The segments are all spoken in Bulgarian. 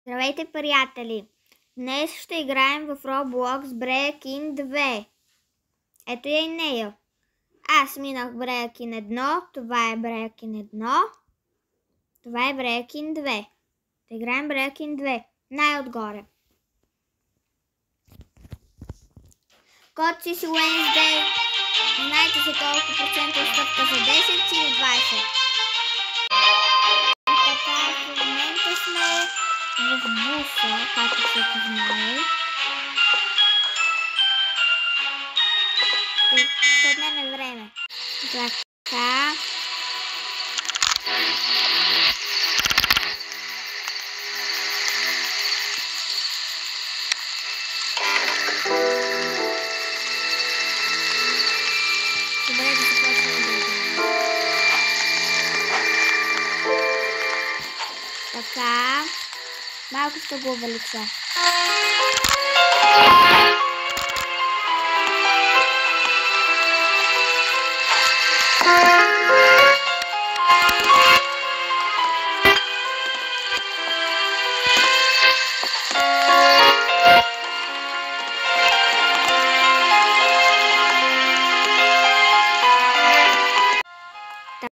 Здравейте, приятели! Днес ще играем в Roblox Breaking 2. Ето я и нея. Аз минах Breaking 1, това е Breaking 1, това е Breaking 2. Да играем Breaking 2. Най-отгоре. Код си Wednesday. Знаете си колко процента отстъпка за 10 или 20. И така, в момента сме в буса, както всеки знае. Ще отнеме време. Така. Добре, да се почваме да играем. Така. Малко ще го увелича.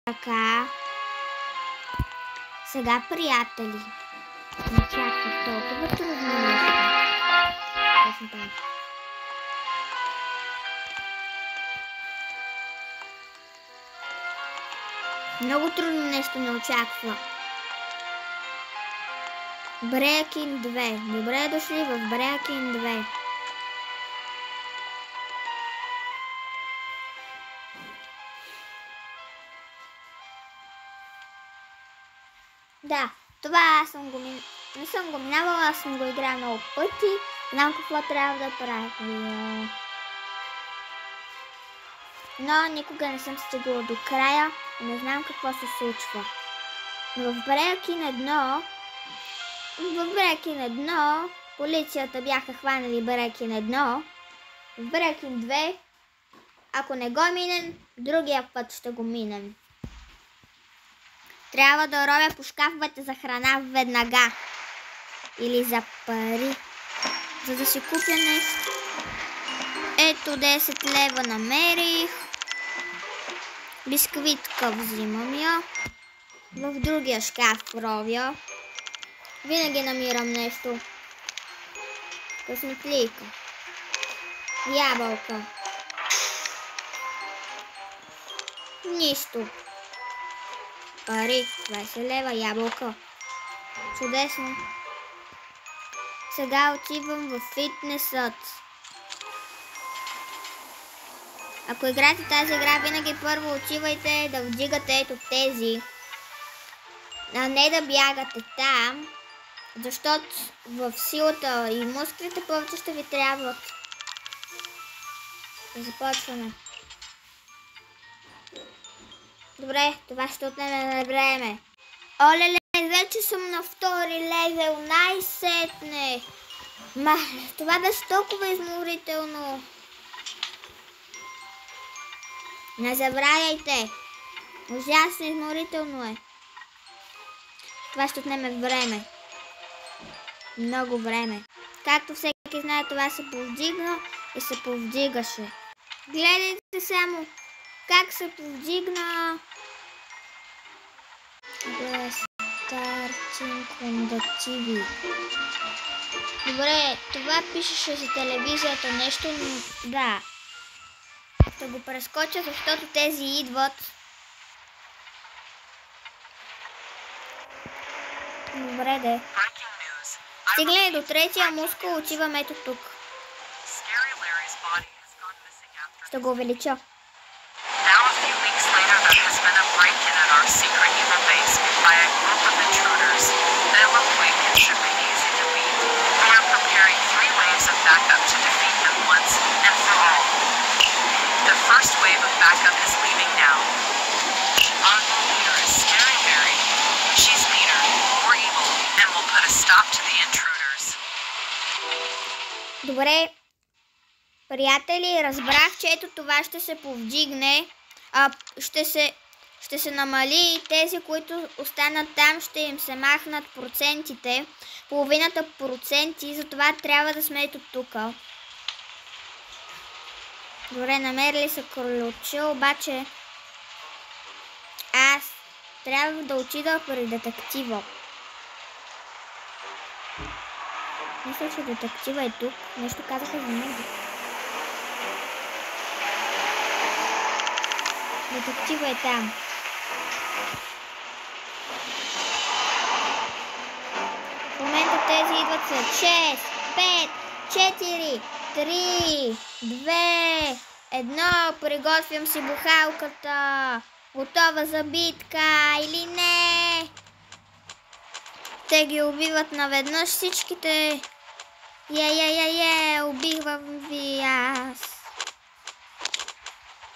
Така. Сега, приятели, не чаках толкова трудно нещо. Много трудно нещо не очаква. Breaking 2. Добре дошли в Breaking 2. Да, това не съм го минавала, аз съм го играла много пъти. Знам какво трябва да правя. Но никога не съм стигала до края и не знам какво се случва. Но в Breaking 1 полицията бяха хванали Breaking 1. В Breaking 2, ако не го минем, другия път ще го минем. Трябва да ровя по шкафовете за храна веднага. Или за пари. За да си купя нещо. Ето 10 лева намерих. Бисквитка взимам я. В другия шкаф ровя. Винаги намирам нещо. Късметлийка. Ябълка. Нищо. Пари, 20 лева, ябълка. Чудесно. Сега отивам в фитнесът. Ако играете тази игра, винаги първо отивайте да вдигате ето тези. А не да бягате там. Защото в силата и мускулите повече ще ви трябват. Започваме. Добре, това ще отнеме време. Оле, вече съм на втори левел, най-сетне. Това беше толкова изморително. Не забравяйте. Ужасно изморително е. Това ще отнеме време. Много време. Както всеки знае, това се повдигна и се повдигаше. Гледайте само как се повдигна. Starting on the TV. Добре, това пишеше за телевизията нещо, но да. Ще го прескоча, защото тези идват. Добре, де. Стигне до третия мускул, отивам ето тук. Ще го увелича. By a group of intruders. They look weak and should be easy to beat. We are preparing 3 waves of backup to defeat them once and for all. The first wave of backup is leaving now. Our new leader is Scary Mary. She's meaner, more evil, and will put a stop to the intruders. Добре, приятели, разбрах, че ето това ще се повдигне. Ще се ще се намали и тези, които останат там, ще им се махнат процентите. Половината проценти, затова трябва да сме ето тук. Добре, намерили са ключа, обаче аз трябва да отида при детектива. Мисля, че детектива е тук. Нещо казаха за него. Детектива е там. В момента тези идват след 6, 5, 4, 3, 2, 1. Приготвям си бухалката. Готова за битка или не? Те ги убиват наведнъж всичките. Убивам ви аз.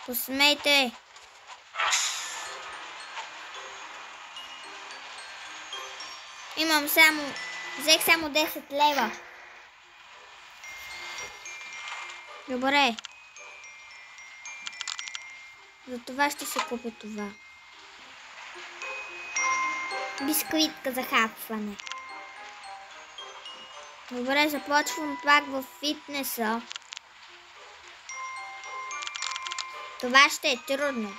Посмейте. Взех само 10 лева. Добре. За това ще се купя това. Бисквитка за хапване. Добре, започвам пак в фитнеса. Това ще е трудно.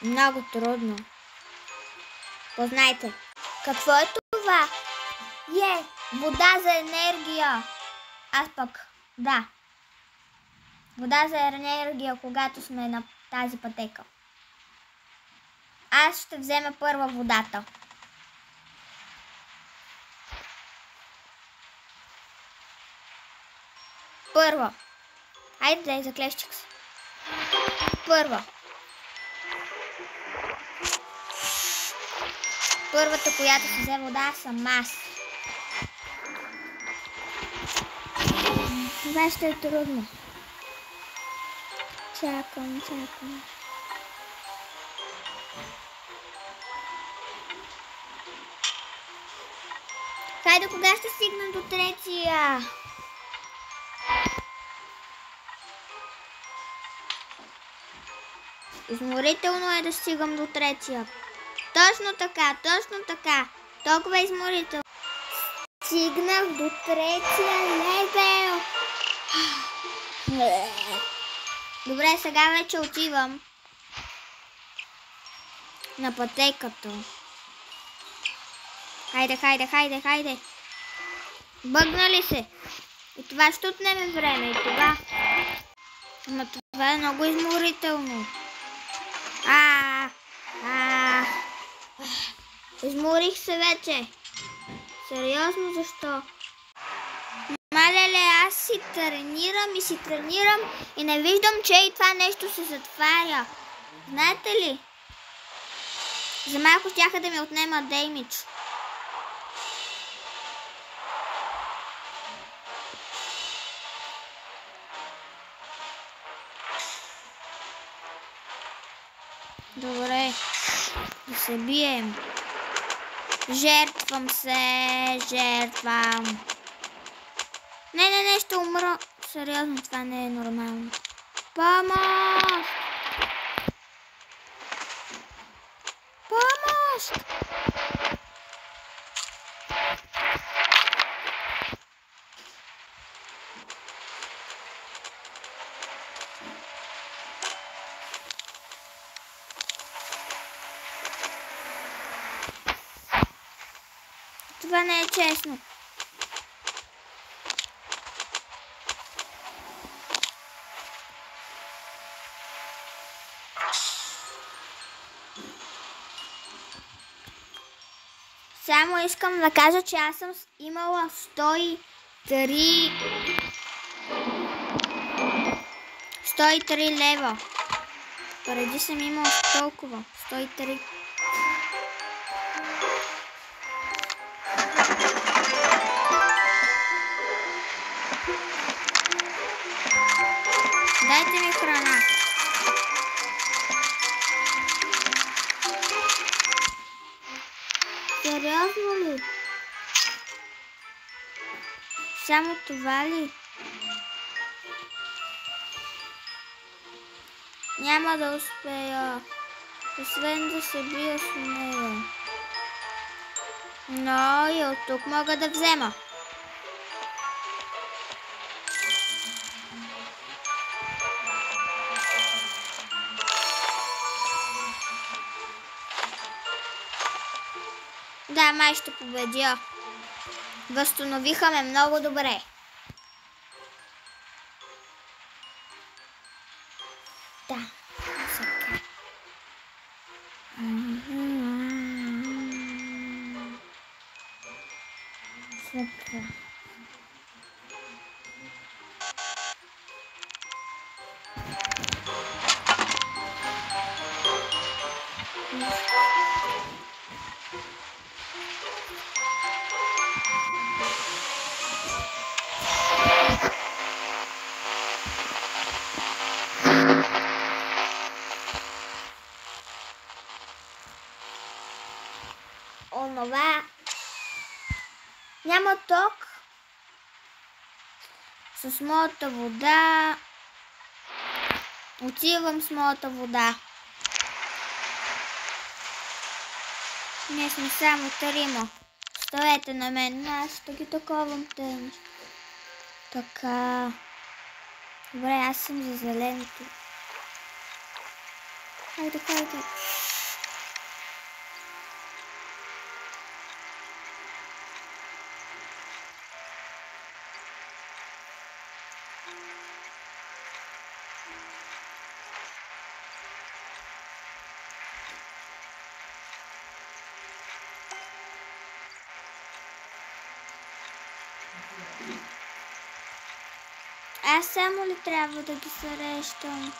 Много трудно. Познайте. Какво е това? Вода за енергия. Аз пък, да. Вода за енергия, когато сме на тази пътека. Аз ще взема първа водата. Първа. Хайде, дай заклещик се. Първа. Първата, която се взе вода, съм аз. Това ще е трудно. Чакам. Хайде, кога ще стигна до третия? Изморително е да стигам до третия. Точно така. Толкова изморително. Стигнах до третия левел. Добре, сега вече отивам на пътеката. Хайде. Бъгнали се. И това ще отнеме време. Ама това е много изморително. Изморих се вече. Сериозно, защо? Малеле, аз си тренирам и не виждам, че и това нещо се затваря. Знаете ли? За малко щяха да ми отнемат деймидж. Добре, да се бием. Жертвам. Не, ще умра. Сериозно, това не е нормално. Помощ! Това не е честно. Само искам да кажа, че аз съм имала 103 лева. Преди съм имала толкова. 103. Дайте ми храна. Сериозно ли? Само това ли? Няма да успея. Освен да се бия с нея. Но и от тук мога да взема. Да, май ще победя. Възстановиха ме много добре. Да, сега. Сега. Онова. Няма ток. С моята вода. Отивам с моята вода. Ние сме само трима. Стоете на мен, аз ще ги таковам те. Така. Добре, аз съм за зеленото. Хайде, хайде. Аз само ли трябва да ги срещам?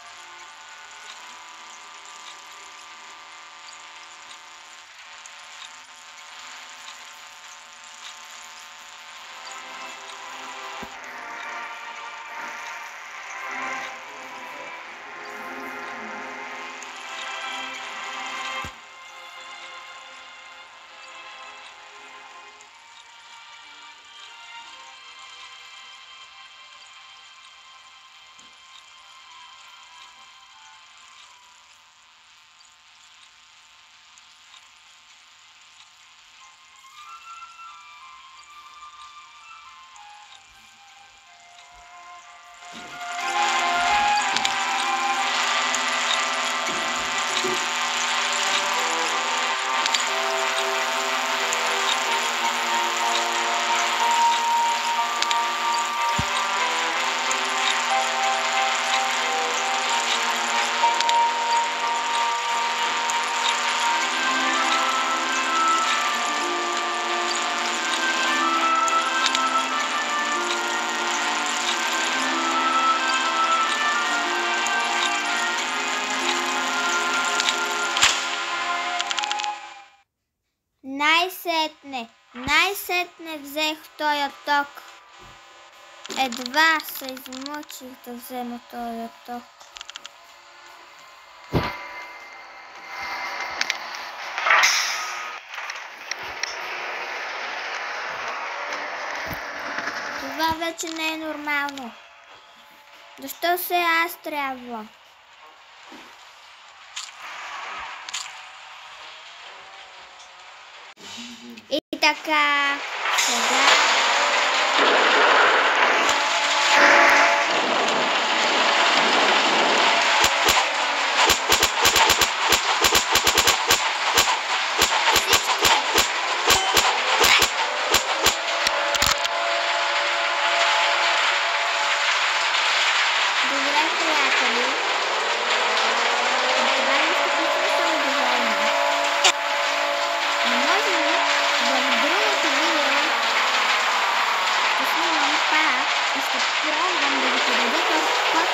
Най-сетне взех този ток. Едва се измъчих да взема този ток. Това вече не е нормално. Защо се аз трябва? И така, сега... Добре, приятели. Това изключително съм доволна. Не може ли в другото видео да снимам пак и ще пробвам да ви подадя този код.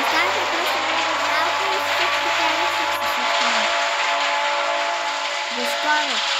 Останете просто много малко и всички трябва да се съсъщаме. До скоро!